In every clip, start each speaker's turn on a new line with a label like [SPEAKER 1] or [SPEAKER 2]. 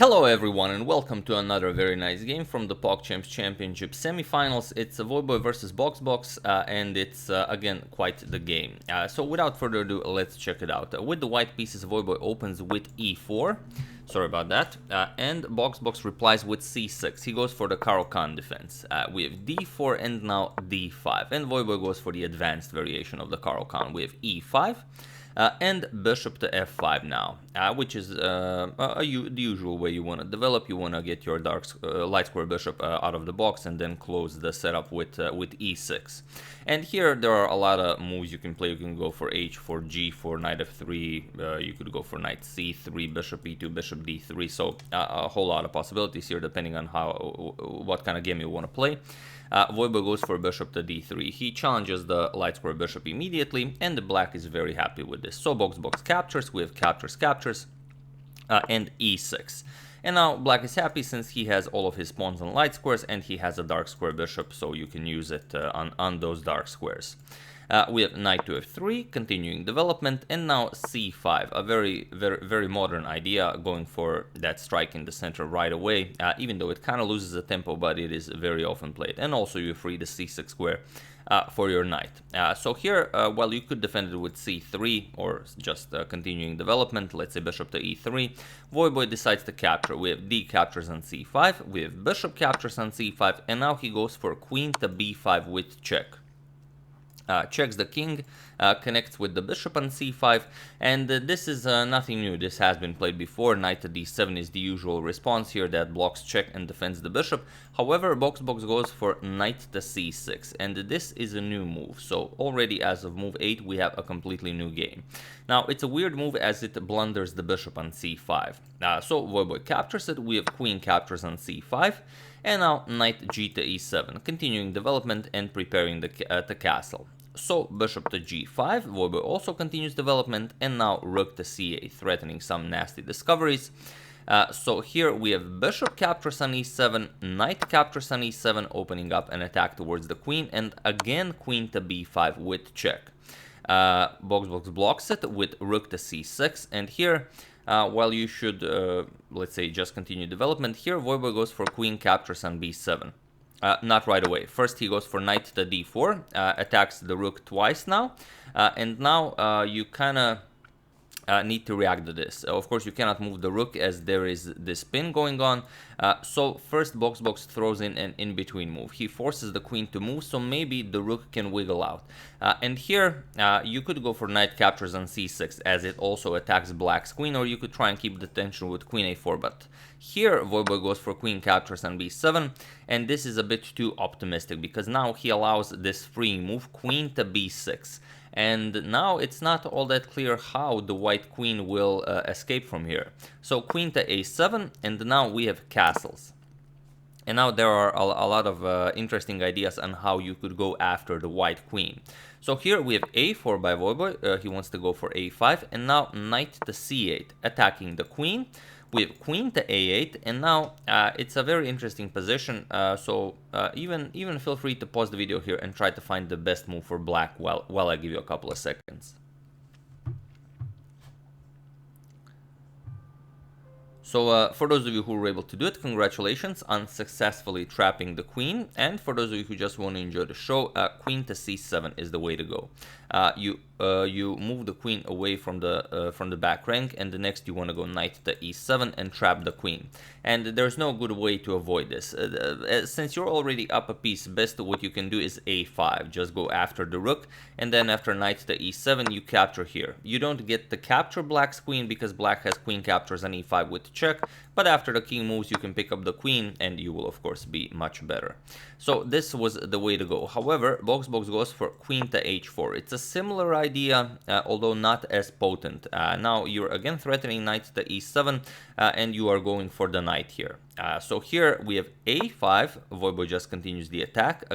[SPEAKER 1] Hello everyone and welcome to another very nice game from the Pogchamps Championship semifinals. It's a Voyboy versus BoxBox and it's again quite the game. So without further ado, let's check it out. With the white pieces, Voyboy opens with e4. Sorry about that. And BoxBox replies with c6. He goes for the Caro-Kann defense. We have d4 and now d5. And Voyboy goes for the advanced variation of the Caro-Kann. We have e5. And bishop to f5 now, which is the usual way you want to develop. You want to get your light square bishop out of the box and then close the setup with e6. And here there are a lot of moves you can play. You can go for h4, g4, knight f3. You could go for knight c3, bishop e2, bishop d3. So a whole lot of possibilities here depending on what kind of game you want to play. Voyboy goes for bishop to d3. He challenges the light square bishop immediately, and the black is very happy with this. So BoxBox captures, we have captures, and e6. And now black is happy since he has all of his pawns on light squares, and he has a dark square bishop, so you can use it on those dark squares. We have knight to f3, continuing development, and now c5, a very modern idea, going for that strike in the center right away, even though it kind of loses the tempo, but it is very often played. And also you free the c6 square for your knight. So here, well, you could defend it with c3 or just continuing development, let's say bishop to e3. Voyboy decides to capture. We have d captures on c5, we have bishop captures on c5, and now he goes for queen to b5 with check. Checks the king, connects with the bishop on c5, and this is nothing new. This has been played before. Knight to d7 is the usual response here that blocks check and defends the bishop. However, BoxBox goes for knight to c6, and this is a new move. So already as of move 8, we have a completely new game. Now, it's a weird move as it blunders the bishop on c5. So Voyboy captures it. We have queen captures on c5. And now knight g to e7, continuing development and preparing the castle. So bishop to g5, Voyboy also continues development, and now rook to c8, threatening some nasty discoveries. So here we have bishop captures on e7, knight captures on e7, opening up an attack towards the queen, and again queen to b5 with check. BoxBox blocks it with rook to c6, and here while you should, let's say, just continue development, here Voyboy goes for queen captures on b7. Not right away. First he goes for knight to d4, attacks the rook twice now, and now you kind of need to react to this. Of course, you cannot move the rook as there is this pin going on. So first BoxBox throws in an in-between move. He forces the queen to move, so maybe the rook can wiggle out. And here you could go for knight captures on c6 as it also attacks black's queen, or you could try and keep the tension with queen a4. But here Voyboy goes for queen captures on b7, and this is a bit too optimistic because now he allows this freeing move, queen to b6. And now it's not all that clear how the white queen will escape from here. So queen to a7, and now we have castles. And now there are a lot of interesting ideas on how you could go after the white queen. So here we have a4 by Voyboy, he wants to go for a5, and now knight to c8, attacking the queen. We have queen to a8, and now it's a very interesting position, so even feel free to pause the video here and try to find the best move for black while I give you a couple of seconds. So for those of you who were able to do it, congratulations on successfully trapping the queen. And for those of you who just want to enjoy the show, queen to c7 is the way to go. You move the queen away from the back rank, and the next you want to go knight to e7 and trap the queen. And there's no good way to avoid this. Since you're already up a piece, best what you can do is a5. Just go after the rook, and then after knight to e7, you capture here. You don't get to capture black's queen because black has queen captures on e5 with check, but after the king moves, you can pick up the queen, and you will of course be much better. So this was the way to go. However, BoxBox goes for queen to h4. It's a similar idea, although not as potent. Now you're again threatening knight to e7, and you are going for the knight here. So here we have a5, Voyboy just continues the attack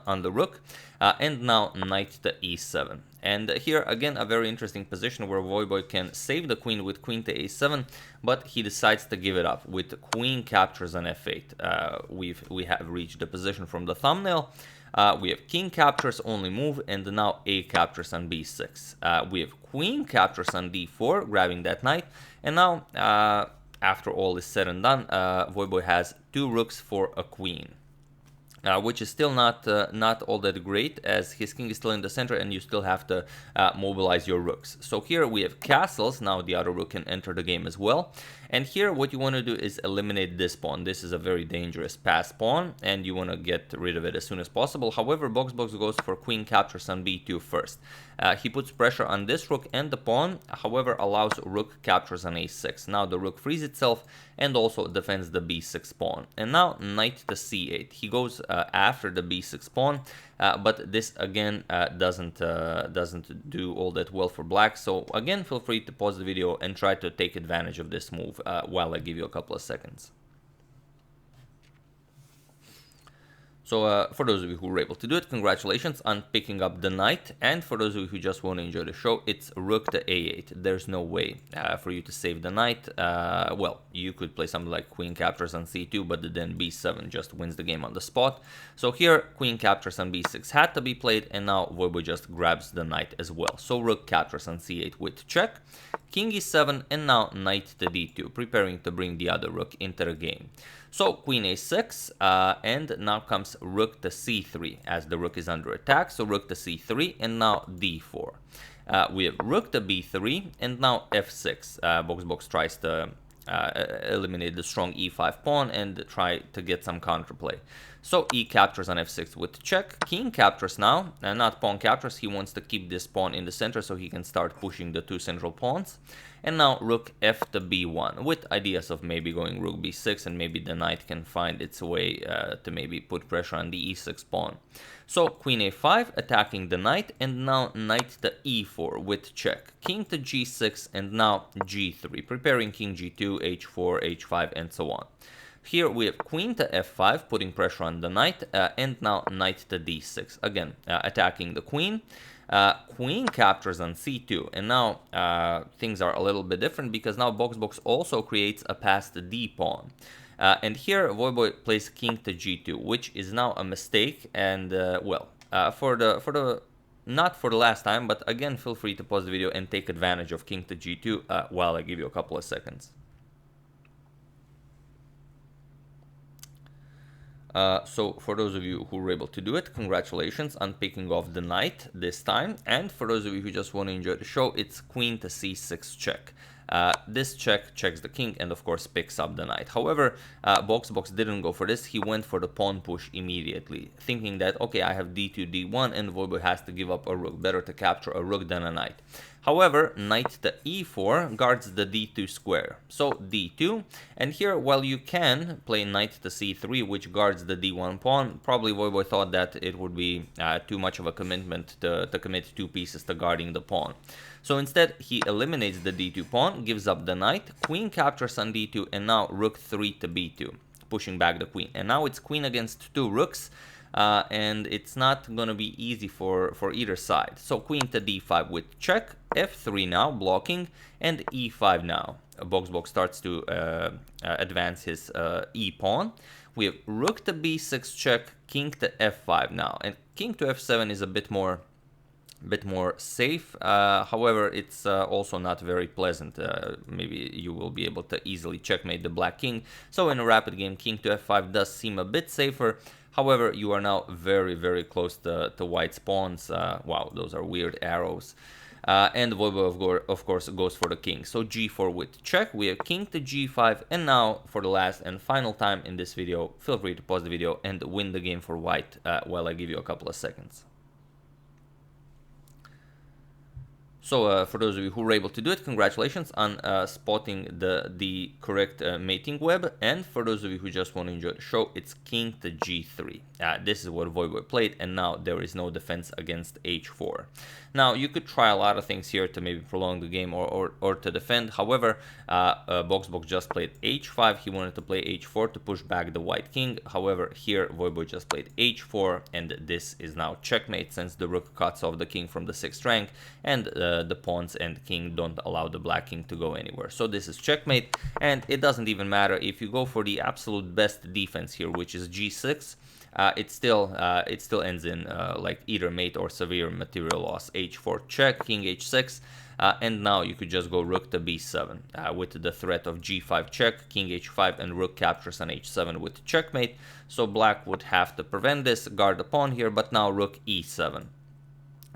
[SPEAKER 1] on the rook, and now knight to e7. And here again a very interesting position where Voyboy can save the queen with queen to a7, but he decides to give it up with queen captures on f8. We have reached the position from the thumbnail. We have king captures, only move, and now a captures on b6. We have queen captures on d4, grabbing that knight, and now after all is said and done, Voyboy has 2 rooks for a queen. Which is still not all that great, as his king is still in the center and you still have to mobilize your rooks. So here we have castles. Now the other rook can enter the game as well. And here what you want to do is eliminate this pawn. This is a very dangerous pass pawn and you want to get rid of it as soon as possible. However, BoxBox goes for queen captures on b2 first. He puts pressure on this rook and the pawn, however allows rook captures on a6. Now the rook frees itself and also defends the b6 pawn. And now knight to c8. He goes after the b6 pawn, but this again doesn't do all that well for black. So again, feel free to pause the video and try to take advantage of this move while I give you a couple of seconds. So for those of you who were able to do it, congratulations on picking up the knight. And for those of you who just want to enjoy the show, it's rook to a8. There's no way for you to save the knight. Well, you could play something like queen captures on c2, but then b7 just wins the game on the spot. So here, queen captures on b6 had to be played, and now Voyboy just grabs the knight as well. So rook captures on c8 with check, king e7, and now knight to d2, preparing to bring the other rook into the game. So queen a6, and now comes rook to c3 as the rook is under attack. So rook to c3 and now d4. We have rook to b3 and now f6. BoxBox tries to eliminate the strong e5 pawn and try to get some counterplay. So e captures on f6 with check, king captures now, and not pawn captures. He wants to keep this pawn in the center so he can start pushing the 2 central pawns. And now rook f to b1 with ideas of maybe going rook b6, and maybe the knight can find its way to maybe put pressure on the e6 pawn. So queen a5 attacking the knight, and now knight to e4 with check, king to g6, and now g3, preparing king g2, h4, h5, and so on. Here we have queen to f5, putting pressure on the knight, and now knight to d6, again attacking the queen. Queen captures on c2, and now things are a little bit different because now BoxBox also creates a pass to d pawn. And here Voyboy plays king to g2, which is now a mistake, and well, not for the last time, but again, feel free to pause the video and take advantage of king to g2 while I give you a couple of seconds. So for those of you who were able to do it, congratulations on picking off the knight this time. And for those of you who just want to enjoy the show, it's queen to c6 check. This check checks the king and of course picks up the knight. However, BoxBox didn't go for this. He went for the pawn push immediately, thinking that, okay, I have d2, d1, and Voyboy has to give up a rook. Better to capture a rook than a knight. However, knight to e4 guards the d2 square. So d2, and here, while you can play knight to c3, which guards the d1 pawn, probably Voyboy thought that it would be too much of a commitment to commit 2 pieces to guarding the pawn. So instead, he eliminates the d2 pawn, gives up the knight, queen captures on d2, and now rook 3 to b2, pushing back the queen. And now it's queen against 2 rooks, and it's not going to be easy for either side. So queen to d5 with check, f3 now, blocking, and e5 now. BoxBox starts to advance his e-pawn. We have rook to b6 check, king to f5 now. And king to f7 is a bit more safe. However, it's also not very pleasant. Maybe you will be able to easily checkmate the black king. So in a rapid game, king to f5 does seem a bit safer. However, you are now very, very close to white's pawns. Wow, those are weird arrows. And Voyboy, of course, goes for the king. So g4 with check. We have king to g5. And now, for the last and final time in this video, feel free to pause the video and win the game for white while I give you a couple of seconds. So for those of you who were able to do it, congratulations on spotting the correct mating web. And for those of you who just want to enjoy the show, it's king to g3. This is what Voyboy played, and now there is no defense against h4. Now, you could try a lot of things here to maybe prolong the game or to defend. However, BoxBox just played h5. He wanted to play h4 to push back the white king. However, here Voyboy just played h4, and this is now checkmate since the rook cuts off the king from the 6th rank, and the pawns and king don't allow the black king to go anywhere. So this is checkmate, and it doesn't even matter if you go for the absolute best defense here, which is g6. it still ends in like either mate or severe material loss. H4 check, king h6, and now you could just go rook to b7 with the threat of g5 check, king h5, and rook captures on h7 with checkmate. So black would have to prevent this, guard the pawn here, but now rook e7.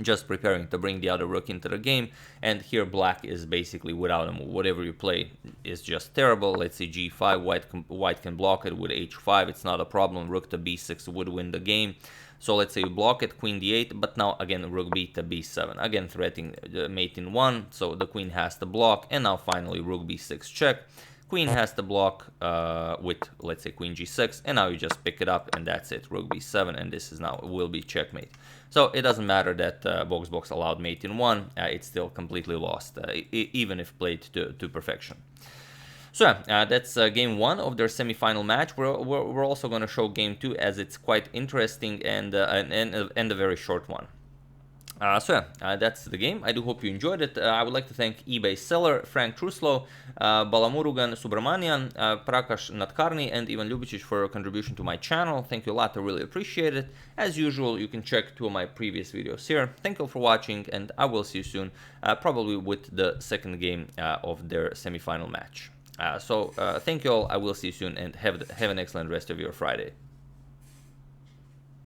[SPEAKER 1] Just preparing to bring the other rook into the game, and here black is basically without a move. Whatever you play is just terrible. Let's see, g5, white can block it with h5, it's not a problem. Rook to b6 would win the game. So let's say you block it, queen d8, but now again rook b to b7, again threatening mate in 1, so the queen has to block, and now finally rook b6 check. Queen has to block with, let's say, queen g6, and now you just pick it up, and that's it, rook b7, and this is now will be checkmate. So it doesn't matter that BoxBox allowed mate in 1, it's still completely lost, even if played to perfection. So that's game 1 of their semi-final match. We're also going to show game 2, as it's quite interesting and a very short one. That's the game. I do hope you enjoyed it. I would like to thank eBay seller Frank Truslow, Balamurugan Subramanian, Prakash Natkarni, and Ivan Ljubicic for your contribution to my channel. Thank you a lot, I really appreciate it. As usual, you can check 2 of my previous videos here. Thank you all for watching, and I will see you soon, probably with the second game of their semi-final match. Thank you all, I will see you soon, and have an excellent rest of your Friday.